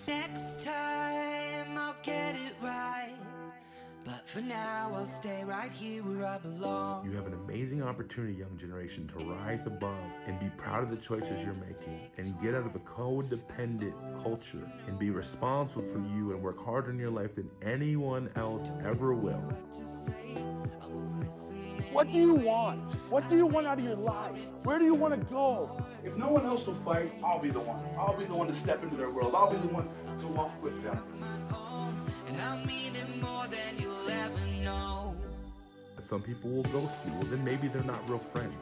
Next time I'll get it right, but for now I'll stay right here where I belong. You have an amazing opportunity, young generation, to rise above and be proud of the choices you're making and get out of a codependent culture and be responsible for you and work harder in your life than anyone else ever will. What do you want? What do you want out of your life? Where do you want to go? If no one else will fight, I'll be the one. I'll be the one to step into their world. I'll be the one to walk with them. And I mean it more than you'll ever know. Some people will ghost you. Well, then maybe they're not real friends.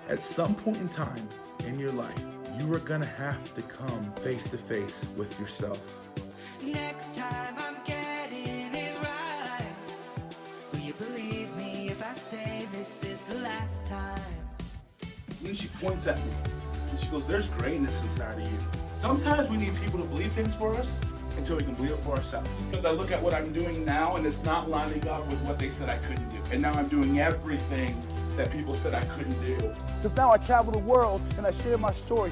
At some point in time in your life, you are going to have to come face to face with yourself. Next time I'm getting it right. Will you believe me if I say this is the last time? And then she points at me and she goes, there's greatness inside of you. Sometimes we need people to believe things for us until we can believe it for ourselves. Because I look at what I'm doing now and it's not lining up with what they said I couldn't do. And now I'm doing everything that people said I couldn't do. Because now I travel the world and I share my story.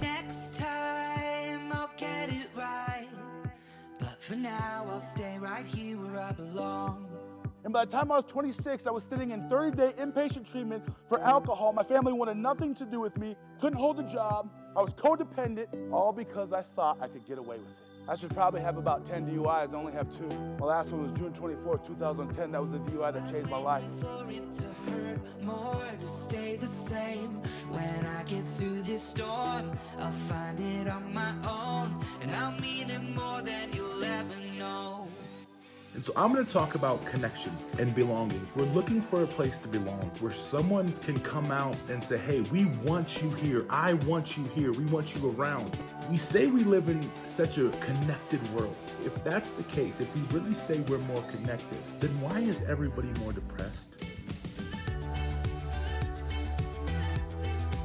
Next time I'll get it right, but for now I'll stay right here where I belong. And by the time I was 26, I was sitting in 30-day inpatient treatment for alcohol. My family wanted nothing to do with me, couldn't hold a job. I was codependent, all because I thought I could get away with it. I should probably have about 10 DUIs. I only have 2. My last one was June 24th, 2010. That was the DUI that changed my life. For it to hurt more, to stay the same. When I get through this storm, I'll find it on my own. And I'll mean it more than you'll ever know. And so I'm going to talk about connection and belonging. We're looking for a place to belong where someone can come out and say, hey, we want you here. I want you here. We want you around. We say we live in such a connected world. If that's the case, if we really say we're more connected, then why is everybody more depressed?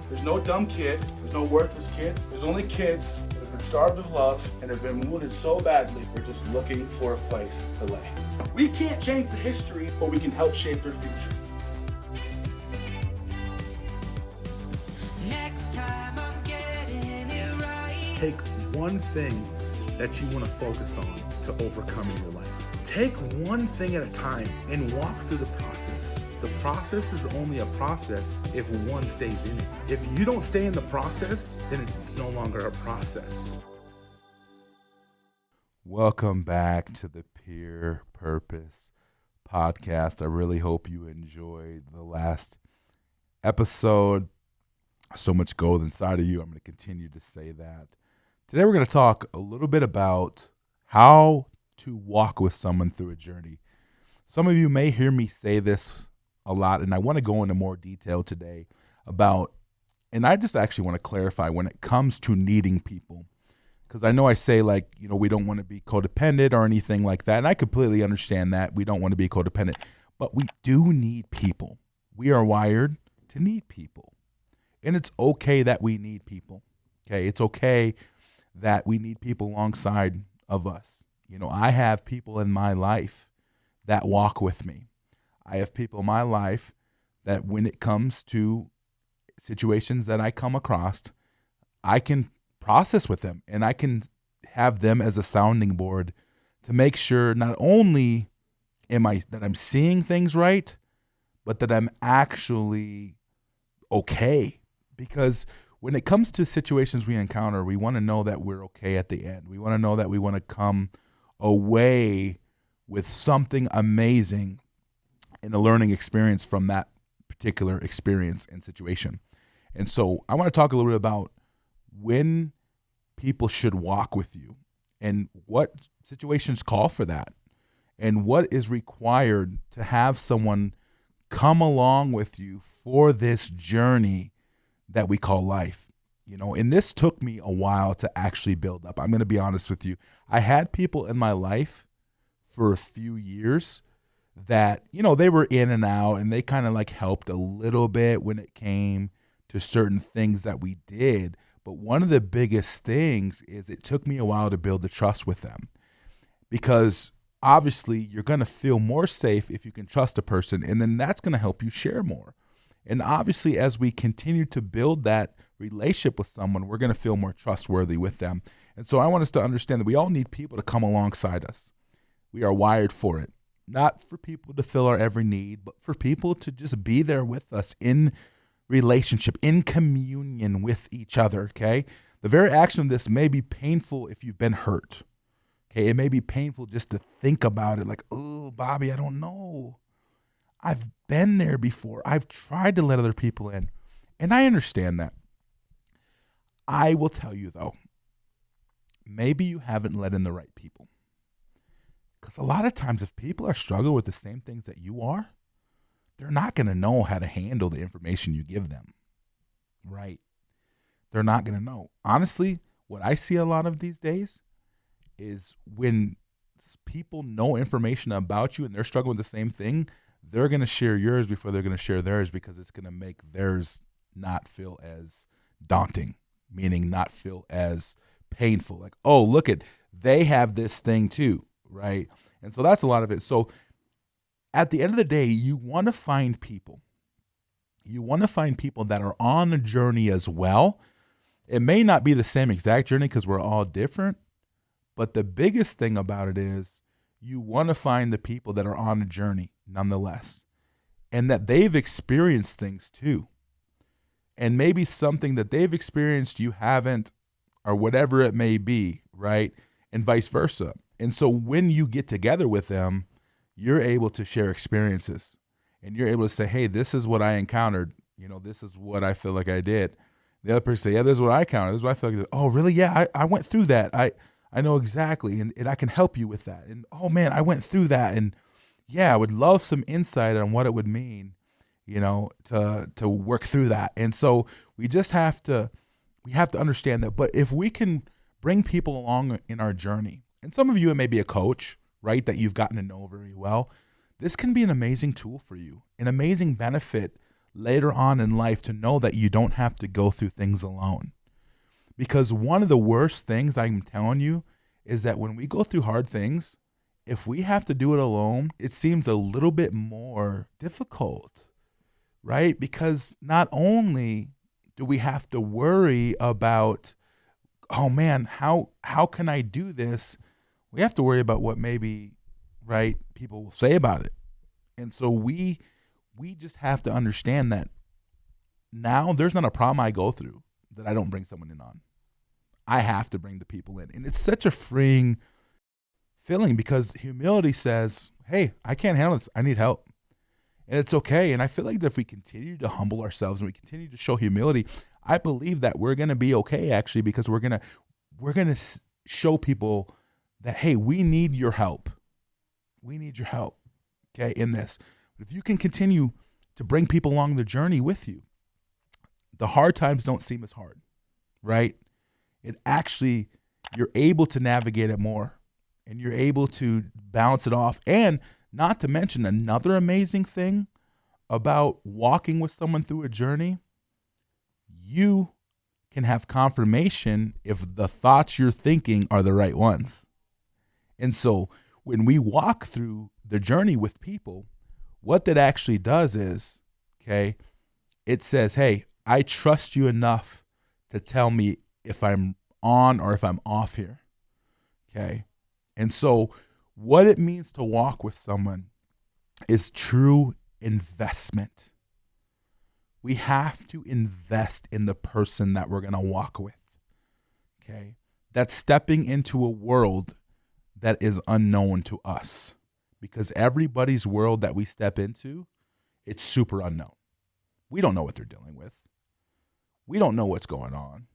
There's no dumb kid. There's no worthless kid. There's only kids that have been starved of love and have been wounded so badly they're just looking for a place to lay. We can't change the history, but we can help shape their future. Next time I'm getting it right. Take one thing that you want to focus on to overcome in your life. Take one thing at a time and walk through the process. The process is only a process if one stays in it. If you don't stay in the process, then it's no longer a process. Welcome back to the Peer Purpose Podcast. I really hope you enjoyed the last episode. So much gold inside of you. I'm going to continue to say that. Today we're going to talk a little bit about how to walk with someone through a journey. Some of you may hear me say this a lot, and I want to go into more detail today about, and I just actually want to clarify when it comes to needing people, because I know I say we don't want to be codependent or anything like that, and I completely understand that. We don't want to be codependent, but we do need people. We are wired to need people, and it's okay that we need people. Okay, it's okay that we need people alongside of us. I have people in my life that walk with me. I have people in my life that when it comes to situations that I come across, I can process with them and I can have them as a sounding board to make sure not only that I'm seeing things right, but that I'm actually okay. Because when it comes to situations we encounter, we want to know that we're okay at the end. We want to know that we want to come away with something amazing in a learning experience from that particular experience and situation. And so I want to talk a little bit about when people should walk with you and what situations call for that and what is required to have someone come along with you for this journey that we call life. And this took me a while to actually build up. I'm going to be honest with you. I had people in my life for a few years that, they were in and out and they kind of helped a little bit when it came to certain things that we did. But one of the biggest things is it took me a while to build the trust with them, because obviously you're going to feel more safe if you can trust a person, and then that's going to help you share more. And obviously, as we continue to build that relationship with someone, we're going to feel more trustworthy with them. And so I want us to understand that we all need people to come alongside us. We are wired for it, not for people to fill our every need, but for people to just be there with us in relationship, in communion with each other, okay? The very action of this may be painful if you've been hurt, okay? It may be painful just to think about it, like, oh, Bobby, I don't know. I've been there before. I've tried to let other people in, and I understand that. I will tell you, though, maybe you haven't let in the right people. Because a lot of times if people are struggling with the same things that you are, they're not going to know how to handle the information you give them, right? They're not going to know. Honestly, what I see a lot of these days is when people know information about you and they're struggling with the same thing, they're going to share yours before they're going to share theirs, because it's going to make theirs not feel as daunting, meaning not feel as painful. Like, oh, look at, they have this thing too, right? And so that's a lot of it. So at the end of the day, you want to find people. You want to find people that are on a journey as well. It may not be the same exact journey because we're all different, but the biggest thing about it is you want to find the people that are on a journey nonetheless, and that they've experienced things too. And maybe something that they've experienced you haven't, or whatever it may be, right? And vice versa. And so when you get together with them, you're able to share experiences, and you're able to say, hey, this is what I encountered. You know, this is what I feel like I did. The other person say, yeah, this is what I encountered. This is what I feel like I did. Oh, really? Yeah, I went through that. I know exactly, and I can help you with that. And oh man, I went through that, and yeah, I would love some insight on what it would mean, you know, to work through that. And so we just have to understand that. But if we can bring people along in our journey, and some of you, it may be a coach, right, that you've gotten to know very well, this can be an amazing tool for you, an amazing benefit later on in life to know that you don't have to go through things alone. Because one of the worst things I'm telling you is that when we go through hard things, if we have to do it alone, it seems a little bit more difficult, right? Because not only do we have to worry about, oh man, how can I do this? We have to worry about what maybe, right, people will say about it. And so we just have to understand that now there's not a problem I go through that I don't bring someone in on. I have to bring the people in. And it's such a freeing feeling, because humility says, hey, I can't handle this. I need help. And it's okay. And I feel like that if we continue to humble ourselves and we continue to show humility, I believe that we're going to be okay, actually, because we're going to show people that, hey, we need your help. We need your help, okay, in this. But if you can continue to bring people along the journey with you, the hard times don't seem as hard, right? It actually, you're able to navigate it more, and you're able to bounce it off. And not to mention, another amazing thing about walking with someone through a journey, you can have confirmation if the thoughts you're thinking are the right ones. And so when we walk through the journey with people, what that actually does is, okay, it says, hey, I trust you enough to tell me if I'm on or if I'm off here, okay? And so what it means to walk with someone is true investment. We have to invest in the person that we're going to walk with, okay? That's stepping into a world that is unknown to us, because everybody's world that we step into, it's super unknown. We don't know what they're dealing with. We don't know what's going on,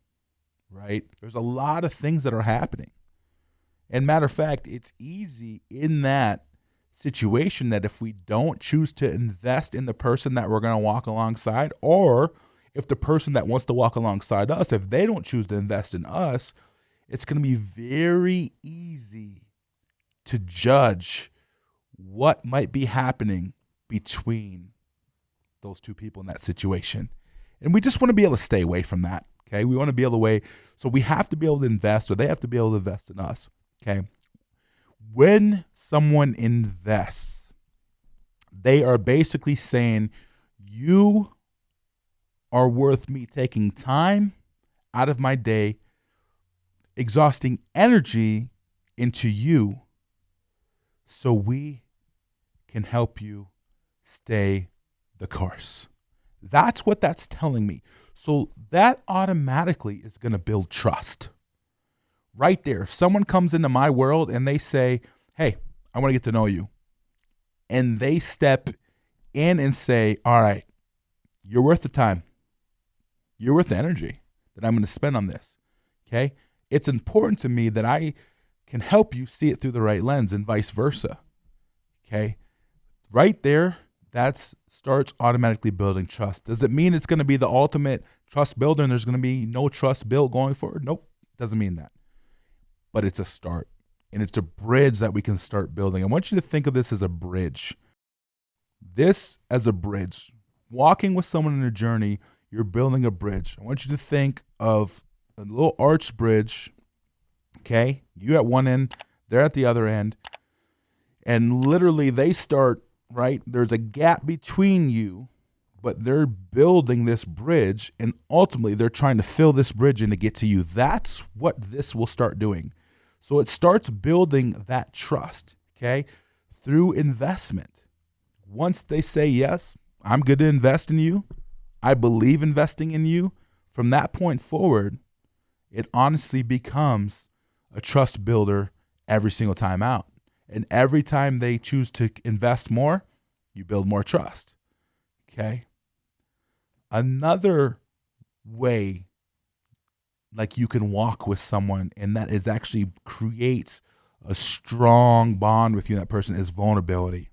right? There's a lot of things that are happening. And matter of fact, it's easy in that situation that if we don't choose to invest in the person that we're going to walk alongside, or if the person that wants to walk alongside us, if they don't choose to invest in us, it's going to be very easy to judge what might be happening between those two people in that situation. And we just want to be able to stay away from that, okay? We want to be able to so we have to be able to invest, or they have to be able to invest in us, okay? when someone invests, they are basically saying, you are worth me taking time out of my day, exhausting energy into you so we can help you stay the course. That's what that's telling me. So that automatically is going to build trust. Right there. If someone comes into my world and they say, hey, I want to get to know you, and they step in and say, all right, you're worth the time. You're worth the energy that I'm going to spend on this. Okay? It's important to me that I can help you see it through the right lens and vice versa. Okay? Right there, that starts automatically building trust. Does it mean it's going to be the ultimate trust builder and there's going to be no trust built going forward? Nope. Doesn't mean that. But it's a start. And it's a bridge that we can start building. I want you to think of this as a bridge. This as a bridge. Walking with someone in a journey, you're building a bridge. I want you to think of a little arch bridge. Okay? You at one end, they're at the other end. And literally they start, right? There's a gap between you, but they're building this bridge, and ultimately they're trying to fill this bridge in to get to you. That's what this will start doing. So it starts building that trust, okay, through investment. Once they say, yes, I'm good to invest in you, I believe investing in you, from that point forward, it honestly becomes a trust builder every single time out. And every time they choose to invest more, you build more trust, okay? Another way like you can walk with someone and that is actually creates a strong bond with you and that person is vulnerability.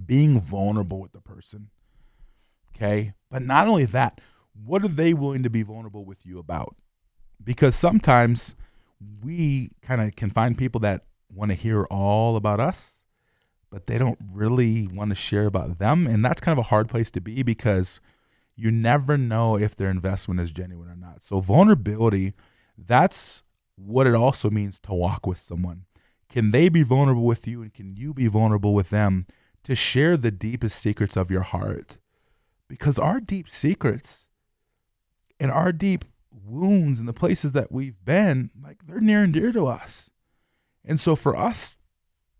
Being vulnerable with the person, okay? But not only that, what are they willing to be vulnerable with you about? Because sometimes we kind of can find people that want to hear all about us, but they don't really want to share about them. And that's kind of a hard place to be because you never know if their investment is genuine or not. So vulnerability, that's what it also means to walk with someone. Can they be vulnerable with you, and can you be vulnerable with them to share the deepest secrets of your heart? Because our deep secrets and our deep wounds and the places that we've been, like, they're near and dear to us. And so for us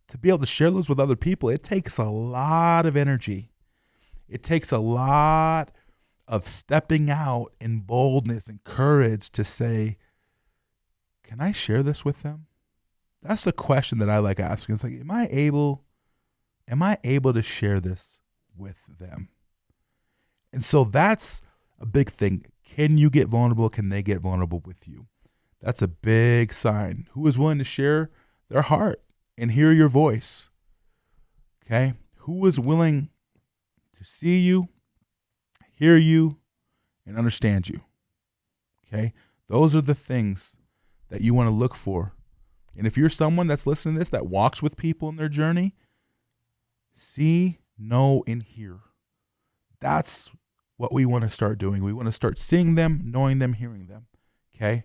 to be able to share those with other people, it takes a lot of energy. It takes a lot of stepping out in boldness and courage to say, can I share this with them? That's the question that I like asking. It's like, am I able to share this with them? And so that's a big thing. Can you get vulnerable? Can they get vulnerable with you? That's a big sign. Who is willing to share their heart and hear your voice? Okay? Who is willing to see you, hear you, and understand you? Okay? Those are the things that you want to look for. And if you're someone that's listening to this that walks with people in their journey, see, know, and hear. That's what we want to start doing. We want to start seeing them, knowing them, hearing them. Okay?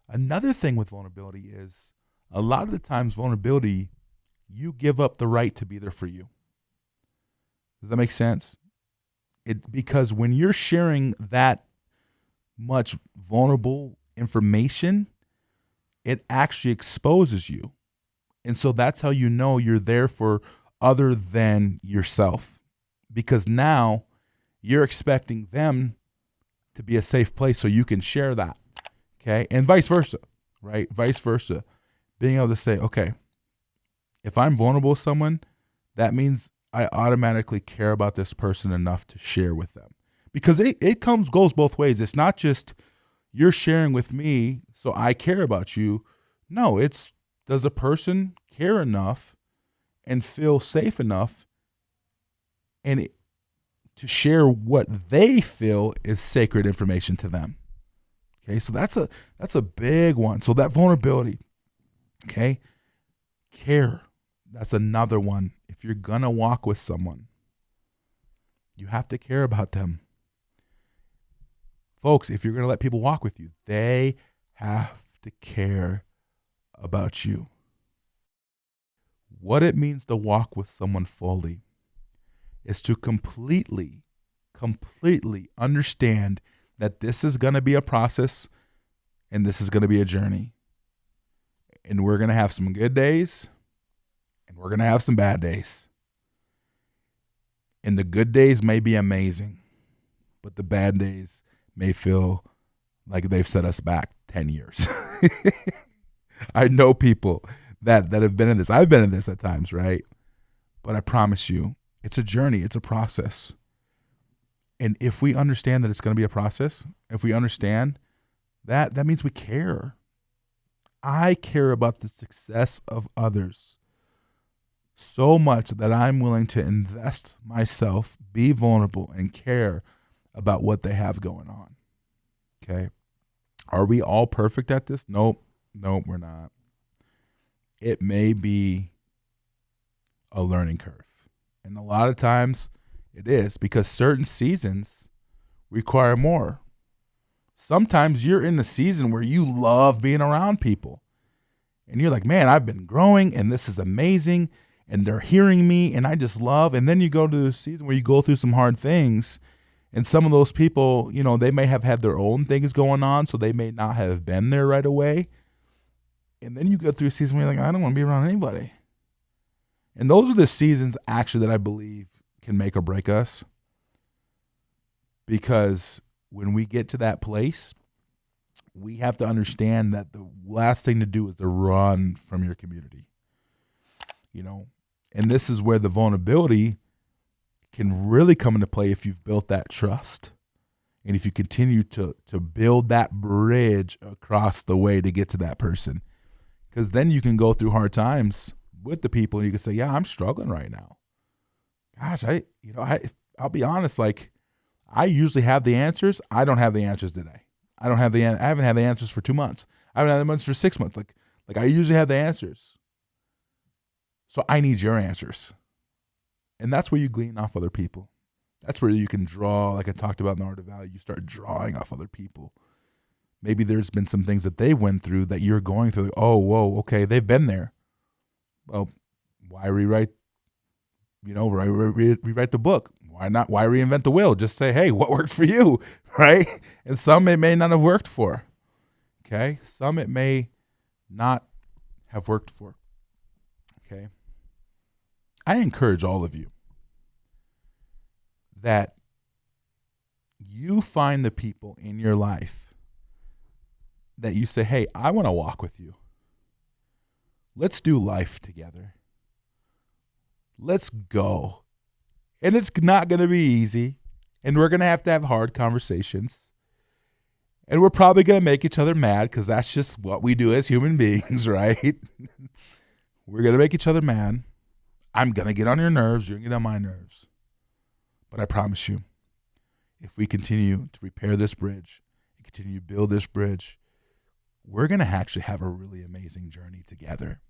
Another thing with vulnerability is a lot of the times vulnerability, you give up the right to be there for you. Does that make sense? Because when you're sharing that much vulnerable information, it actually exposes you. And so that's how you know you're there for other than yourself. Because now you're expecting them to be a safe place so you can share that. Okay? And vice versa, right? Vice versa. Being able to say, okay, if I'm vulnerable with someone, that means I automatically care about this person enough to share with them. Because it goes both ways. It's not just you're sharing with me so I care about you. No, it's, does a person care enough and feel safe enough and to share what they feel is sacred information to them? Okay, so that's a big one. So that vulnerability, okay, care, that's another one. If you're gonna walk with someone, you have to care about them. Folks, if you're gonna let people walk with you, they have to care about you. What it means to walk with someone fully is to completely understand that this is going to be a process and this is going to be a journey. And we're going to have some good days and we're going to have some bad days. And the good days may be amazing, but the bad days may feel like they've set us back 10 years. I know people that have been in this. I've been in this at times, right? But I promise you, it's a journey. It's a process. And if we understand that it's going to be a process, if we understand that, that means we care. I care about the success of others so much that I'm willing to invest myself, be vulnerable, and care about what they have going on. Okay? Are we all perfect at this? Nope, we're not. It may be a learning curve. And a lot of times it is, because certain seasons require more. Sometimes you're in a season where you love being around people. And you're like, man, I've been growing and this is amazing. And they're hearing me and I just love. And then you go to a season where you go through some hard things. And some of those people, you know, they may have had their own things going on, so they may not have been there right away. And then you go through a season where you're like, I don't want to be around anybody. And those are the seasons actually that I believe can make or break us. Because when we get to that place, we have to understand that the last thing to do is to run from your community. You know, and this is where the vulnerability can really come into play if you've built that trust. And if you continue to build that bridge across the way to get to that person. Because then you can go through hard times with the people and you can say, yeah, I'm struggling right now. Gosh, I'll be honest, like I usually have the answers. I don't have the answers today. I haven't had the answers for 2 months. I haven't had the answers for 6 months. Like I usually have the answers. So I need your answers. And that's where you glean off other people. That's where you can draw, like I talked about in the Art of Value, you start drawing off other people. Maybe there's been some things that they went through that you're going through. Like, oh, whoa, okay, they've been there. Well, why rewrite the book? Why not? Why reinvent the wheel? Just say, hey, what worked for you, right? And some it may not have worked for, okay? Some it may not have worked for, okay? I encourage all of you that you find the people in your life that you say, hey, I want to walk with you. Let's do life together. Let's go. And it's not going to be easy. And we're going to have hard conversations. And we're probably going to make each other mad because that's just what we do as human beings, right? We're going to make each other mad. I'm going to get on your nerves. You're going to get on my nerves. But I promise you, if we continue to repair this bridge and continue to build this bridge, we're going to actually have a really amazing journey together.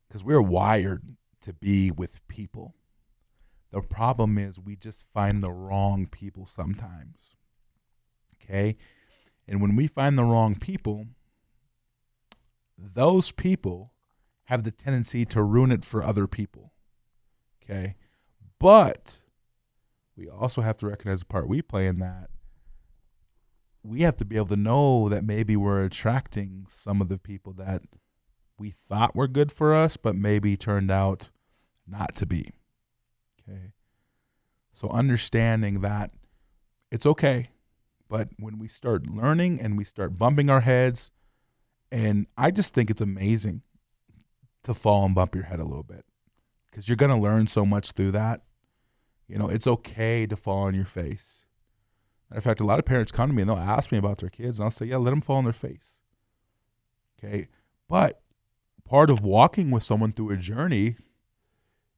Because we're wired to be with people. The problem is we just find the wrong people sometimes. Okay? And when we find the wrong people, those people have the tendency to ruin it for other people. Okay? But we also have to recognize the part we play in that. We have to be able to know that maybe we're attracting some of the people that we thought were good for us, but maybe turned out not to be. Okay. So understanding that it's okay, but when we start learning and we start bumping our heads, and I just think it's amazing to fall and bump your head a little bit because you're going to learn so much through that. You know, it's okay to fall on your face. Matter of fact, a lot of parents come to me and they'll ask me about their kids and I'll say, yeah, let them fall on their face. Okay. But part of walking with someone through a journey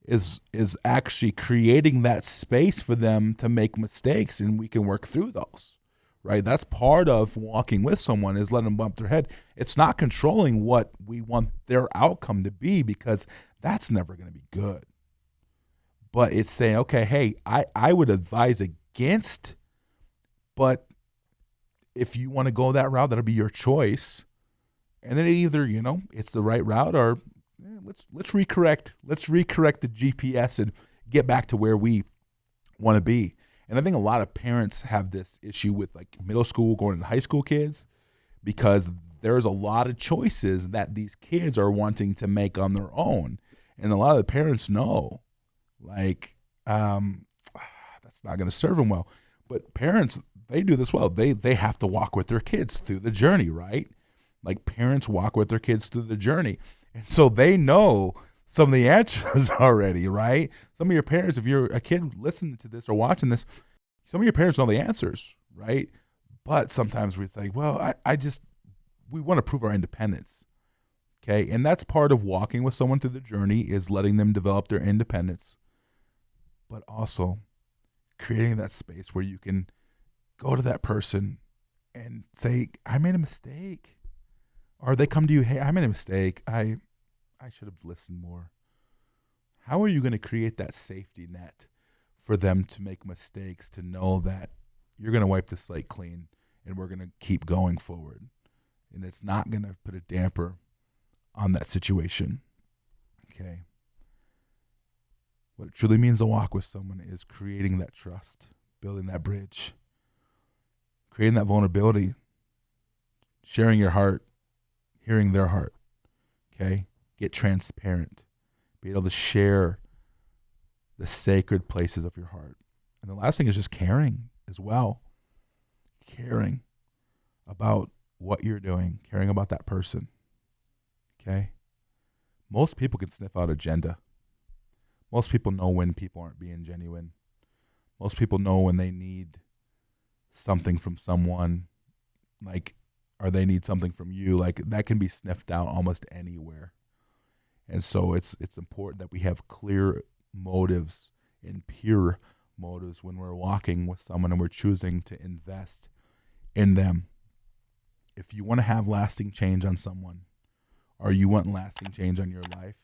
is actually creating that space for them to make mistakes and we can work through those, right? That's part of walking with someone is letting them bump their head. It's not controlling what we want their outcome to be because that's never going to be good. But it's saying, okay, hey, I would advise against, but if you want to go that route, that'll be your choice. And then either, it's the right route or let's recorrect the GPS and get back to where we want to be. And I think a lot of parents have this issue with like middle school going into high school kids, because there's a lot of choices that these kids are wanting to make on their own. And a lot of the parents know, like, that's not going to serve them well. But parents, they do this well. They have to walk with their kids through the journey, right? Like parents walk with their kids through the journey. And so they know some of the answers already, right? Some of your parents, if you're a kid listening to this or watching this, some of your parents know the answers, right? But sometimes we think, well, we want to prove our independence, okay? And that's part of walking with someone through the journey, is letting them develop their independence, but also creating that space where you can go to that person and say, I made a mistake. Or they come to you, hey, I made a mistake. I should have listened more. How are you going to create that safety net for them to make mistakes, to know that you're going to wipe the slate clean and we're going to keep going forward? And it's not going to put a damper on that situation, okay? What it truly means to walk with someone is creating that trust, building that bridge, creating that vulnerability, sharing your heart, hearing their heart, okay? Get transparent. Be able to share the sacred places of your heart. And the last thing is just caring as well. Caring about what you're doing, caring about that person, okay? Most people can sniff out agenda. Most people know when people aren't being genuine. Most people know when they need something from someone, like, or they need something from you. Like, that can be sniffed out almost anywhere. And so it's important that we have clear motives and pure motives when we're walking with someone and we're choosing to invest in them. If you want to have lasting change on someone, or you want lasting change on your life,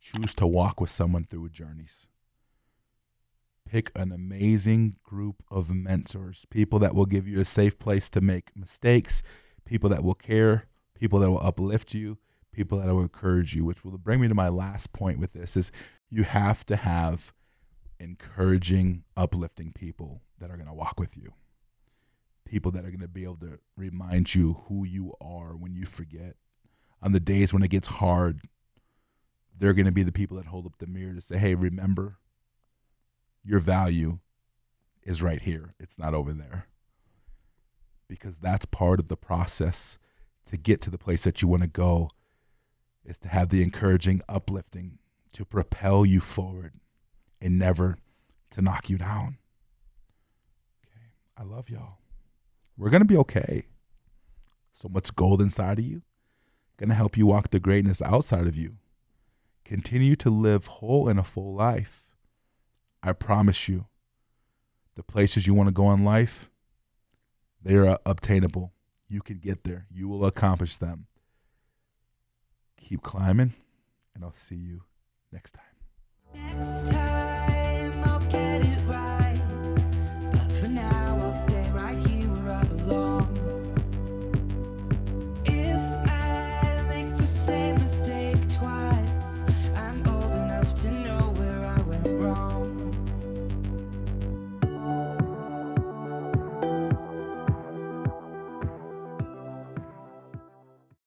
choose to walk with someone through journeys. Pick an amazing group of mentors, people that will give you a safe place to make mistakes, people that will care, people that will uplift you, people that will encourage you, which will bring me to my last point with this, is you have to have encouraging, uplifting people that are going to walk with you. People that are going to be able to remind you who you are when you forget. On the days when it gets hard, they're going to be the people that hold up the mirror to say, hey, remember, your value is right here. It's not over there. Because that's part of the process to get to the place that you want to go, is to have the encouraging, uplifting, to propel you forward and never to knock you down. Okay, I love y'all. We're going to be okay. So much gold inside of you, going to help you walk the greatness outside of you. Continue to live whole and a full life. I promise you, the places you want to go in life, they are obtainable. You can get there. You will accomplish them. Keep climbing, and I'll see you next time. Next time